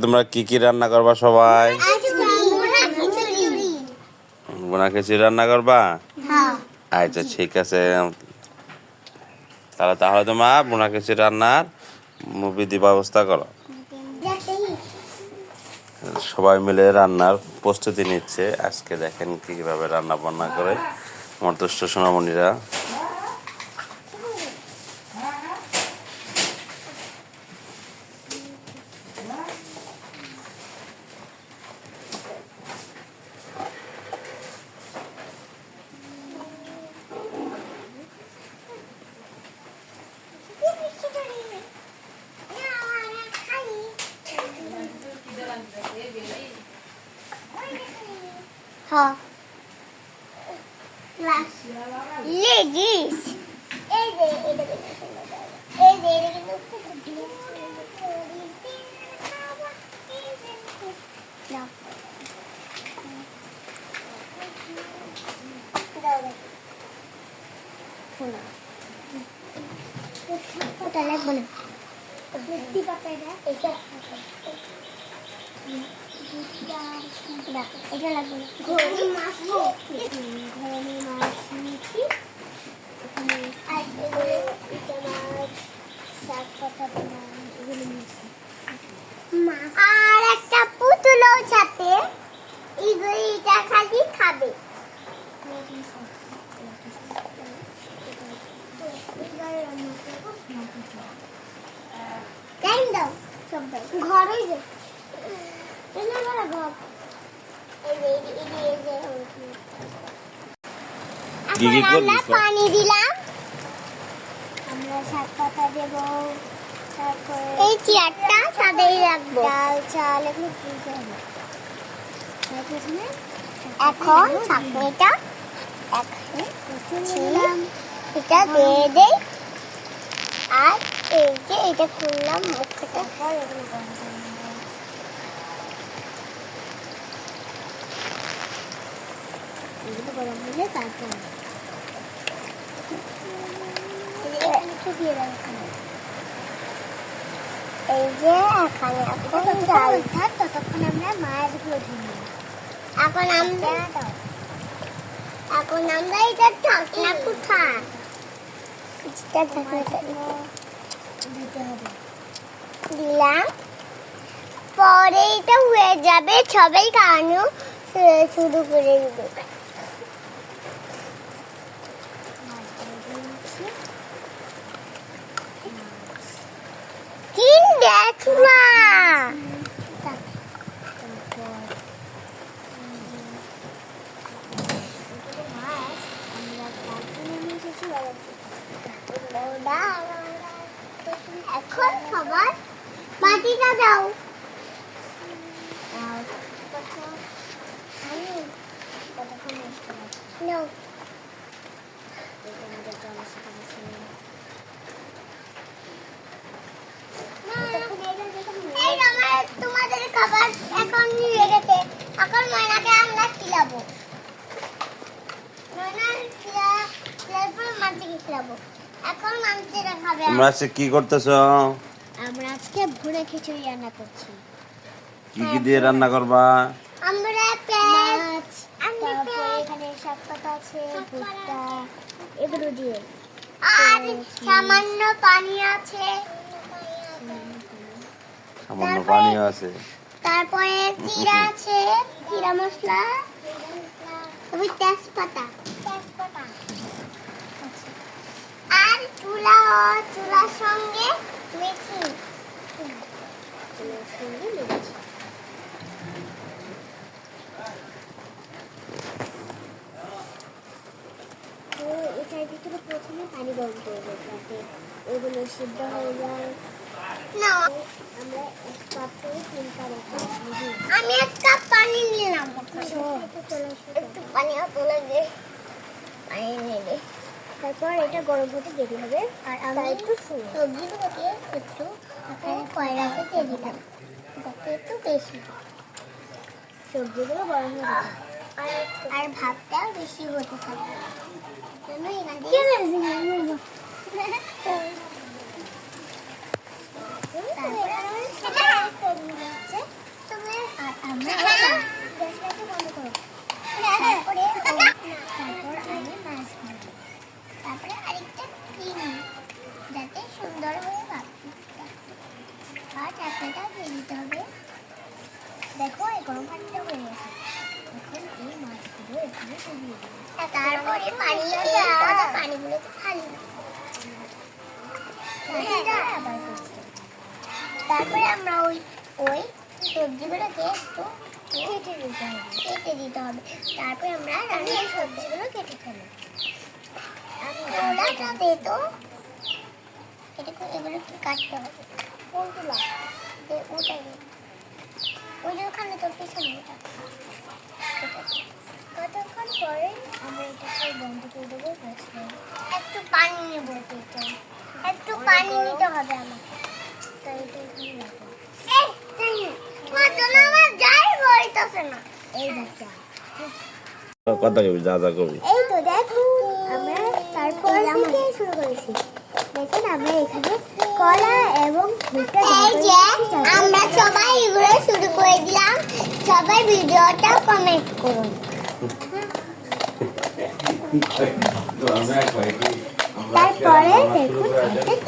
তোমরা কি কি রান্না করবা সবাই? বোনা খিচুড়ি রান্না করবা? আচ্ছা ঠিক আছে, তাহলে তোমরা বোনা খিচুড়ি রান্নার বিধি ব্যবস্থা করো। সবাই মিলে রান্নার প্রস্তুতি নিচ্ছে। আজকে দেখেন কিভাবে রান্না বান্না করে আমার দুষ্ট সোনামণিরা। Ladies. ওটা লাগবে না, মিষ্টি পাতায় না, এটা এটা লাগবে না। ঘরের মাছ নিচ্ছি, এখানে শাক পাতা এগুলো নিচ্ছি, আর একটা পুতুলও সাথে। এটা খালি খাবে। ঘরে পানি দিলাম, আমরা শাক পাতা দেবো, তারপরে এই চেয়ারটা সাদাই রাখবো, ডাল চাল এগুলো দিতে হবে। এখন ছাঁকনিটা এটা দিয়ে দেই, আর এই যে এটা খুললাম মুখটা, এগুলো গরম হলে তারপর এই যে এখানে এখন ডাল থাক, ততক্ষণ আমরা মাছগুলো ধুই। এখন আমরা এটা ঢাকনা কোথায় দিলাম, পরে এটা হয়ে যাবে, সবাই খাওয়ানো শুরু করে দেবে। দেখবা এখন সবার মাটিটা দাও। তোমাদের খাবার এখন নিয়ে গেছে, এখন ময়নাকে আমরা খিলাবো, এখন মাংসটা খাবে। তোমরা আজকে কি করতেছ? আমরা আজকে ভুনা খিচুড়ি রান্না করছি। কি কি দিয়ে রান্না করবা? আমরা পেঁয়াজ, তারপরে এখানে শাক পাতা আছে, ভুট্টা এগুলো দিয়ে, আর সামান্য পানি আছে, সামান্য পানিও আছে, তারপরে জিরা আছে, জিরা মশলা, তারপরে তেজপাতা, আর চুলার সঙ্গে মেথি, এটার ভিতরে প্রথমে পানি গরম করবো যাতে ওগুলো সিদ্ধ হয়ে যায়। আমরা 1 কাপ করে 3 কাপ, আমি 1 কাপ পানি নিলাম, একটু পানিও তুলে দে, পানি নেবে, তারপর এটা গরম হতে দেরি হবে। আর আমরা একটু সবজিগুলোকে একটু কয়লাতে দিয়ে দিলাম যাতে একটু বেশি সবজিগুলো গরম হয়ে যাবে, আর ভাতটা বেশি হতে থাকবে। তারপরে দেখো এই গরম পানিটা হয়ে গেছে। এখন এই মাছগুলো এখানে ডুবিয়ে দিই। তারপরে পানিগুলোকে ফালি। আবার করছি। তারপরে আমরা ওই সবজিগুলোকে একটু কেটে দিতে হবে। তারপরে আমরা রান্নার সবজিগুলো কেটে ফেলবো। ওলাটা দে তো, এগুলো একটু কাটতে হবে। কোনগুলো? ওটাই ওই যে ওখানে তোর পিছনে ওটা। কতক্ষণ পরে আমরা এটাকে বন্ধ করে দেবো। একটু পানি নেবো, একটু পানি নিতে হবে আমাকে। তাই এটা এখানে রাখো। আমার যাই বলতেছে না। এই দেখা কথা কবি, যা যা কবি। এই তো দেখো আমরা তারপর থেকে শুরু করেছি। দেখুন আমরা এখানে কলা এবং আমরা সবাই এগুলো শুরু করে দিলাম। সবাই ভিডিওটা কমেন্ট করুন। তারপরে দেখুন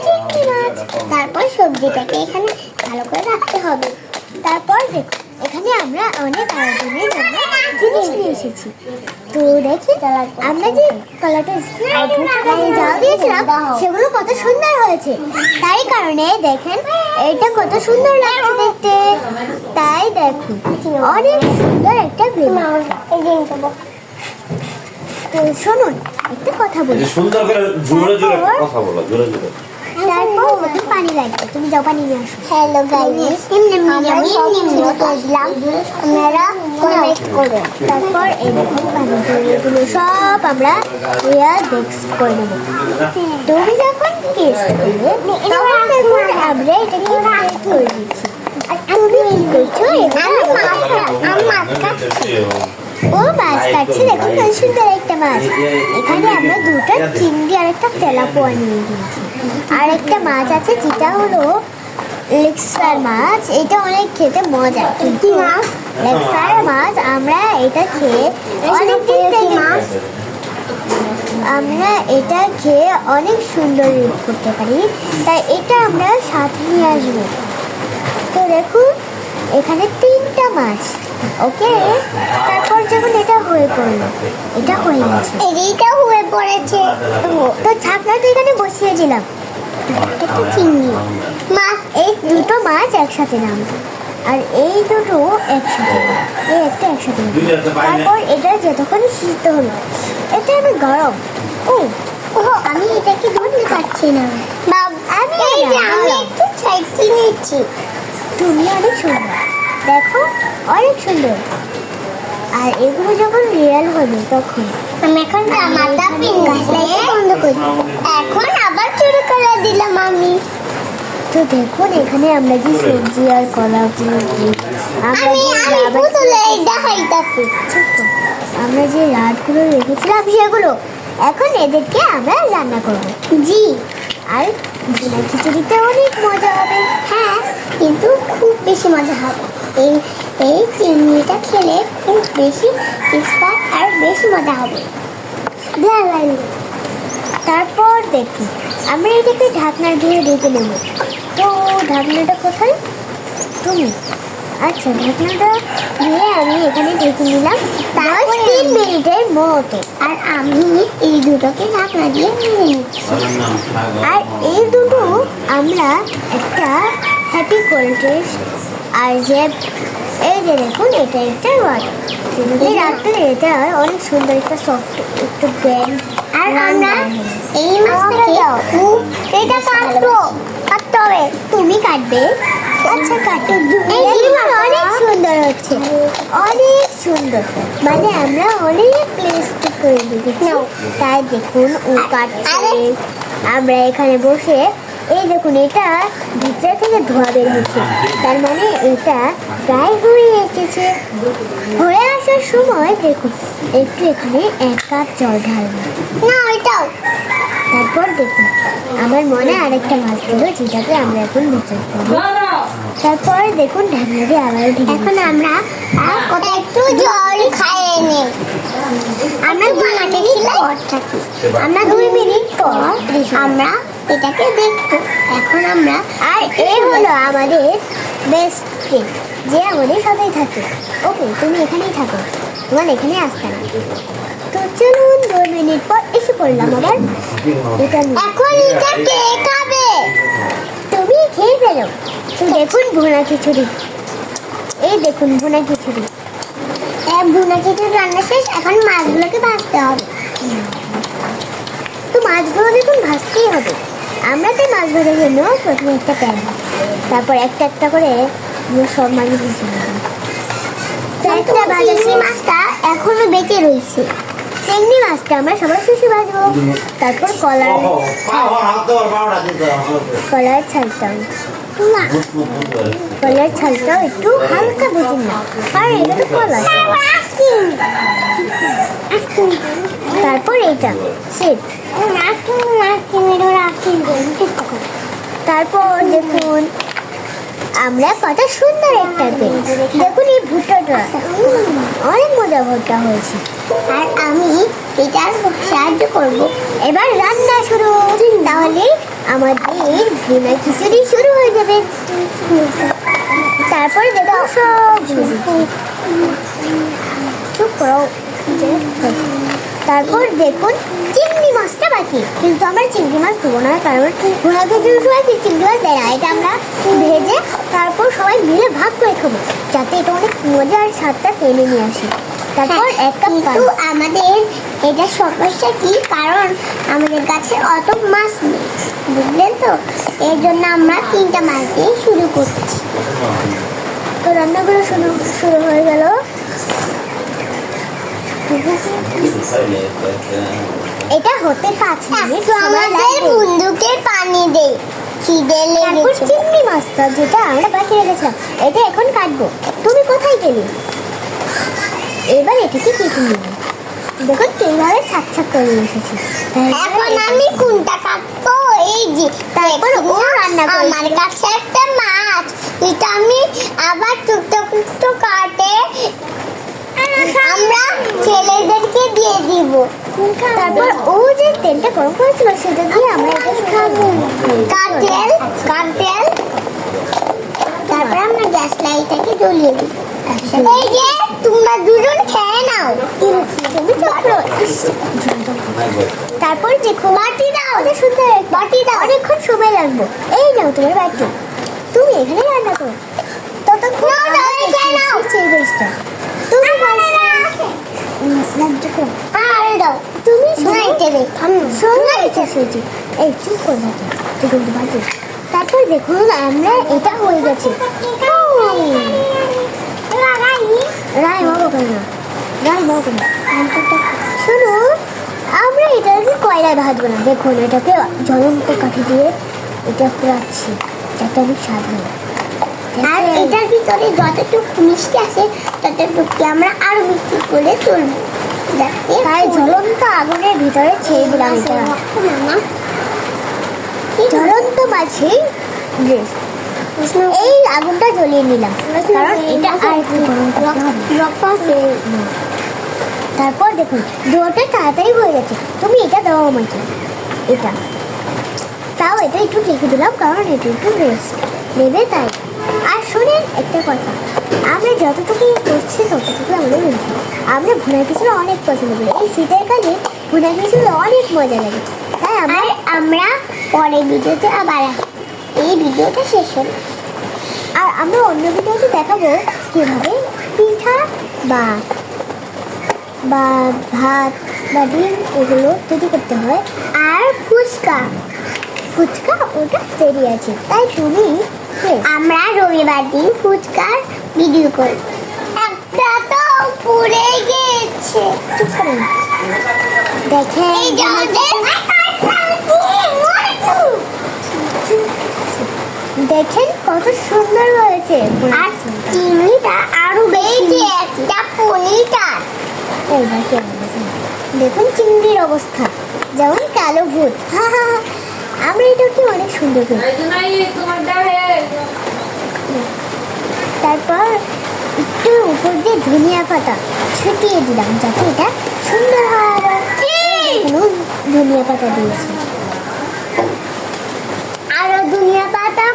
চিংড়ি মাছ। তারপর সবজিটাকে এখানে ভালো করে রাখতে হবে। তারপর দেখুন এখানে আমরা অনেক আয়োজনের জন্য জিনিস নিয়ে এসেছি। তো দেখি আমরা যে কলাটা জাল দিয়েছিলাম সেগুলো কত সুন্দর হয়েছে। তাই কারণে দেখেন এটা কত সুন্দর লাগছে দেখতে। তাই দেখুন অনেক সুন্দর একটা ফ্লেভার। তো শুনুন একটা কথা বলি। সুন্দর করে জোরে জোরে কথা বলো, জোরে জোরে। তারপর ওকে পানি লাগবে, তুমি যাও পানি নিয়ে আসো। হ্যালো গাইস, আমরা নিম্ন করলাম, আপনারা কমেন্ট করুন। তারপর এই দেখুন পানিগুলো সব আমরা মিক্স করে নেব। তুমি যখন টেস্ট করবে তখন দেখুন আমরা এটাকে করে দিচ্ছি। আর তুমি কি করছো? আমি মাছ কাটছি। ও মাছ কাটছে, দেখুন কত সুন্দর একটা মাছ। এখানে আমরা দুটো চিংড়ি আর একটা তেলাপোয়া নিয়ে দিয়েছি। আর একটা মাছ আছে যেটা হলো লেক্সার মাছ। এটা অনেক খেতে মজা। কি মাছ? লেক্সার মাছ। আমরা এটা খেয়ে অনেক দিন থেকে আমরা এটা খেয়ে অনেক সুন্দর করতে পারি। তাই এটা আমরা সাথে নিয়ে আসবো। তো দেখুন এখানে 3টা মাছ। ওকে, তারপর যখন এটা হয়ে পড়লো, এটা হয়ে গেছে, এইটা হয়ে পড়েছে। তো ছাকনাটা এখানে বসিয়ে দিলাম। একটা চিংড়ি মাছ, এই দুটো মাছ একসাথে নামবে। আর এই দুটো একসাথে, এই একটা একসাথে। তারপর এটা যতক্ষণ সিদ্ধ হলো, এটা আমি গরম। ও আমি এটাকে ধরে পাচ্ছি না। আমি একটু ছাইতে নিচ্ছি। তুমি অনেক সুন্দর, দেখো অনেক সুন্দর। আর এগুলো যখন রিয়েল হবে তখন আমি এখন জামাটা বন্ধ করি। এখন আবার শুরু করে দিলাম আমি। তো দেখুন এখানে আমরা যে সবজি আর কলাগুলো আমরা যে রাতগুলো রেখেছিলাম সেগুলো এখন এদেরকে আমরা রান্না করবো। জি, আর ভুনা খিচুড়িতে অনেক মজা হবে। হ্যাঁ, কিন্তু খুব বেশি মজা হবে। এই চিংড়িটা খেলে খুব বেশি এক্সপার্ট আর বেশি মজা হবে। তারপর দেখি আমরা এটাকে ঢাকনা দিয়ে ঢেকে নেব। তো ঢাকনাটা কোথায়? তুমি। আচ্ছা, ঢাকনাটা দিয়ে আমি এখানে ঢেকে নিলাম 3 মিনিটের মতো। আর আমি এই দুটোকে ঢাকনা দিয়ে নিয়ে নিচ্ছি। আর এই দুটো আমরা একটা হ্যাপি কোল্ড্রিঙ্কস আর যে এই যে দেখুন এটা একটা ওয়াটার। এই রাত্রে এটা অনেক সুন্দর একটা সফট একটু ব্র্যান্ড। আর আমরা এই মাছটাকে এটা কাটতে হবে। তুমি কাটবে? আচ্ছা কাটো। অনেক সুন্দর হচ্ছে, অনেক সুন্দর। মানে আমরা অনেক প্লেস্টিক করে দিয়েছি। তাই দেখুন ও কাটছে, আমরা এখানে বসে এই দেখুন এটা ভিতরে থেকে ধোয়া বের হচ্ছে। তার মানে এটা প্রায় হয়ে এসেছে। হয়ে আসার সময় দেখুন একটু এখানে 1 কাপ জল ঢালবো না ওইটাও। তারপর দেখুন আমার মনে আরেকটা মাছ ছিল যেটাকে আমরা এখন বিচার করবো। তারপর দেখুন ঢাকনা দিয়ে আবার এখন আমরা একটু জল খাইয়ে নেই। আমরা আমরা 2 মিনিট পর আমরা এটাকে দেখবো। এখন আমরা আর এই হলো আমাদের বেস্ট ফ্রেন্ড যে আমাদের সাথেই থাকে। ওকে, তুমি এখানেই থাকো, তোমার এখানে আসতে না। তো চলুন 2 মিনিট পর এসে পড়লাম আবার। এটা এখন এটা কে খাবে? তুমি খেয়ে ফেলো। তো দেখুন ভুনা খিচুড়ি, এই দেখুন ভুনা খিচুড়ি। ভুনা খিচুড়ি রান্না শেষ, এখন মাছগুলোকে ভাজতে হবে। তো মাছগুলো দেখুন ভাজতেই হবে। আমরা তো মাছ ভাজার জন্য প্রথমে একটা প্যান, তারপর একটা একটা করে সব মাছ ভেজে নেব। একটা ভাজা চিংড়ি মাছটা এখনো বেঁচে রয়েছে। চিংড়ি মাছটা আমরা সবার শেষে ভাজবো। তারপর কলার ছালটাও, কলার ছালটাও একটু হালকা ভেজে না, আর এটা তো কলা। তারপর এইটা সেট। তারপর দেখুন আমরা কত সুন্দর একটা পেন। দেখুন এই ভুট্টাটা অনেক মজা ভুট্টা হয়েছে। আর আমি এটার সাহায্য করব। এবার রান্না শুরু, তাহলে আমাদের ভুনা খিচুড়ি শুরু হয়ে যাবে। তারপর দেখো সব চুপ করো। তারপর দেখুন চিংড়ি মাছটা বাকি, কিন্তু আমরা চিংড়ি মাছ দেবো না, কারণ ভুনা খিচুড়ির সময় চিংড়ি মাছ দেয় না। এটা আমরা ভেজে তারপর সবাই মিলে ভাগ করে খাবো, যাতে এটা অনেক মজা আর স্বাদটা টেনে নিয়ে আসে। তারপর এক কাপ পানি। আমাদের এটা সমস্যা কি, কারণ আমাদের কাছে অত মাছ নেই, বুঝলেন তো, এর জন্য আমরা 3টা মাছ দিয়ে শুরু করছি। তো রান্নাগুলো শুরু হয়ে গেল। এটা হতে 5 মিনিট আমাদের বন্দুকে পানি দেই, খিদে লেগেছে। চিংড়ি মাছটা যেটা আমরা বাকি রেখেছিলাম, এটা এখন কাটবো। তুমি কোথায় গেলি? এবার এটাকে কেটে নিব। দেখুন কিভাবে ছাক ছাক করে এসেছি। এখন আমি কোনটা কাটবো? এই যে। তারপর ও রান্না করে। আমার কাছে একটা মাছ, এটা আমি আবার টুকটো টুকটো কাটে আমরা ছেলেদেরকে দিয়ে দিব। তারপর ও যে তেলটা গরম করেছিল সেটা দিয়ে আমরা এটা খাবো। কাটেল। তারপর আমরা গ্যাস লাইটটাকে জ্বলিয়ে দিই। এই যে তোমরা দুজন খেয়ে নাও। তুমি চক্র। তারপর দেখো বাটি দাও, সুন্দর বাটি দাও। অনেকক্ষণ সময় লাগবে। এই নাও তোমার বাটি, তুমি এখানে রান্না করো। ততক্ষণ তুমি তারপর দেখুন আমরা এটা হয়ে গেছে। শোনো, আমরা এটাকে কয়লায় ভাজবো না। দেখুন এটাকে জ্বলন্ত কাঠি দিয়ে এটা পোড়াচ্ছি, যাতে অনেক স্বাদ হয়। আর এটার ভিতরে যতটুকু মিষ্টি আছে ততটুকু আমরা আরো মিষ্টি করে তুলবো। তাই জ্বলন্ত আগুনের ভিতরে ছেড়ে দিলাম। জ্বলন্ত মাঝে এই আগুনটা জ্বলিয়ে নিলাম, কারণ এটা আর তারপর দেখুন দুটোটা তাড়াতাড়ি হয়ে গেছে। তুমি এটা দাও আমাকে, এটা তাও এটা একটু রেখে দিলাম, কারণ এটা একটু রেস্ট নেবে তাই। আর শোনেন একটা কথা, আমরা যতটুকু করছি ততটুকু আমাদের বলছি। আমরা ভুনা খিচুড়ি অনেক পছন্দ করি। এই শীতের কালে ভুনা খিচুড়ি অনেক মজা লাগে। তাই আমরা পরের ভিডিওতে আবার এই ভিডিওটা শেষ হলো। আর আমরা অন্য ভিডিওতে দেখাবো কীভাবে পিঠা বা ভাত বা ডিম এগুলো তৈরি করতে হয়। আর ফুচকা ওটা তৈরি আছে, তাই তুমি আমরা রবিবার দিন ফুচকার ভিডিও করব। একটা তো পুড়ে গেছে, দেখেন কত সুন্দর হয়েছে। আর চিংড়িটা আরো বেশি, একটা পনিরটা দেখুন চিংড়ির অবস্থা যেমন কালো ভূত। আমরা এটাকে অনেক সুন্দর করি। তারপর একটু উপর দিয়ে ধনিয়া পাতা ছিটিয়ে দিলাম, যাতে এটা সুন্দর হয়। ধনিয়া পাতা দিয়েছি, আরো ধনিয়া পাতা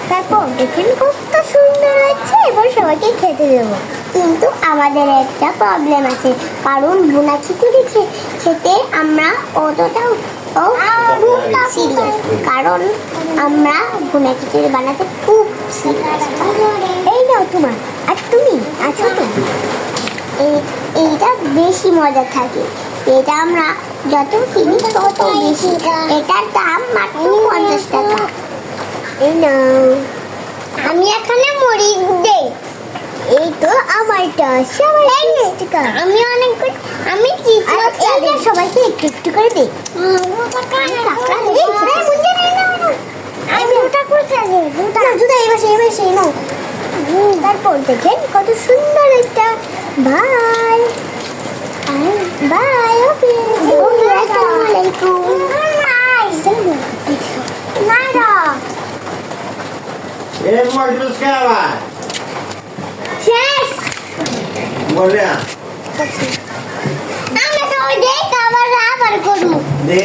তারপর দেখেন কত সুন্দর হচ্ছে, এবার সবাইকে খেতে দেবো। কিন্তু আমাদের একটা প্রবলেম আছে, কারণ ভুনা খিচুড়ি খেতে আমরা অতটাও সিরিয়াস, কারণ আমরা ভুনা খিচুড়ি বানাতে খুব সিরিয়াস। এই নাও তোমার, আর তুমি আছো তো। এইটা বেশি মজা থাকে, এটা আমরা যত কিনি তত বেশি। এটার দাম মাত্র 50 টাকা। এই নাও, আমি এখানে মরিচ দেই। এই তো আমারটা সবাই আমি অনেক আমি সবাইকে একটু একটু করে দিই। তারপর দেখেন কত সুন্দর একটা বাই বাই। एक मजलिस क्या हुआ শেষ। बोल रहे हैं আমরা সবাই দেখ আবার করবো। दे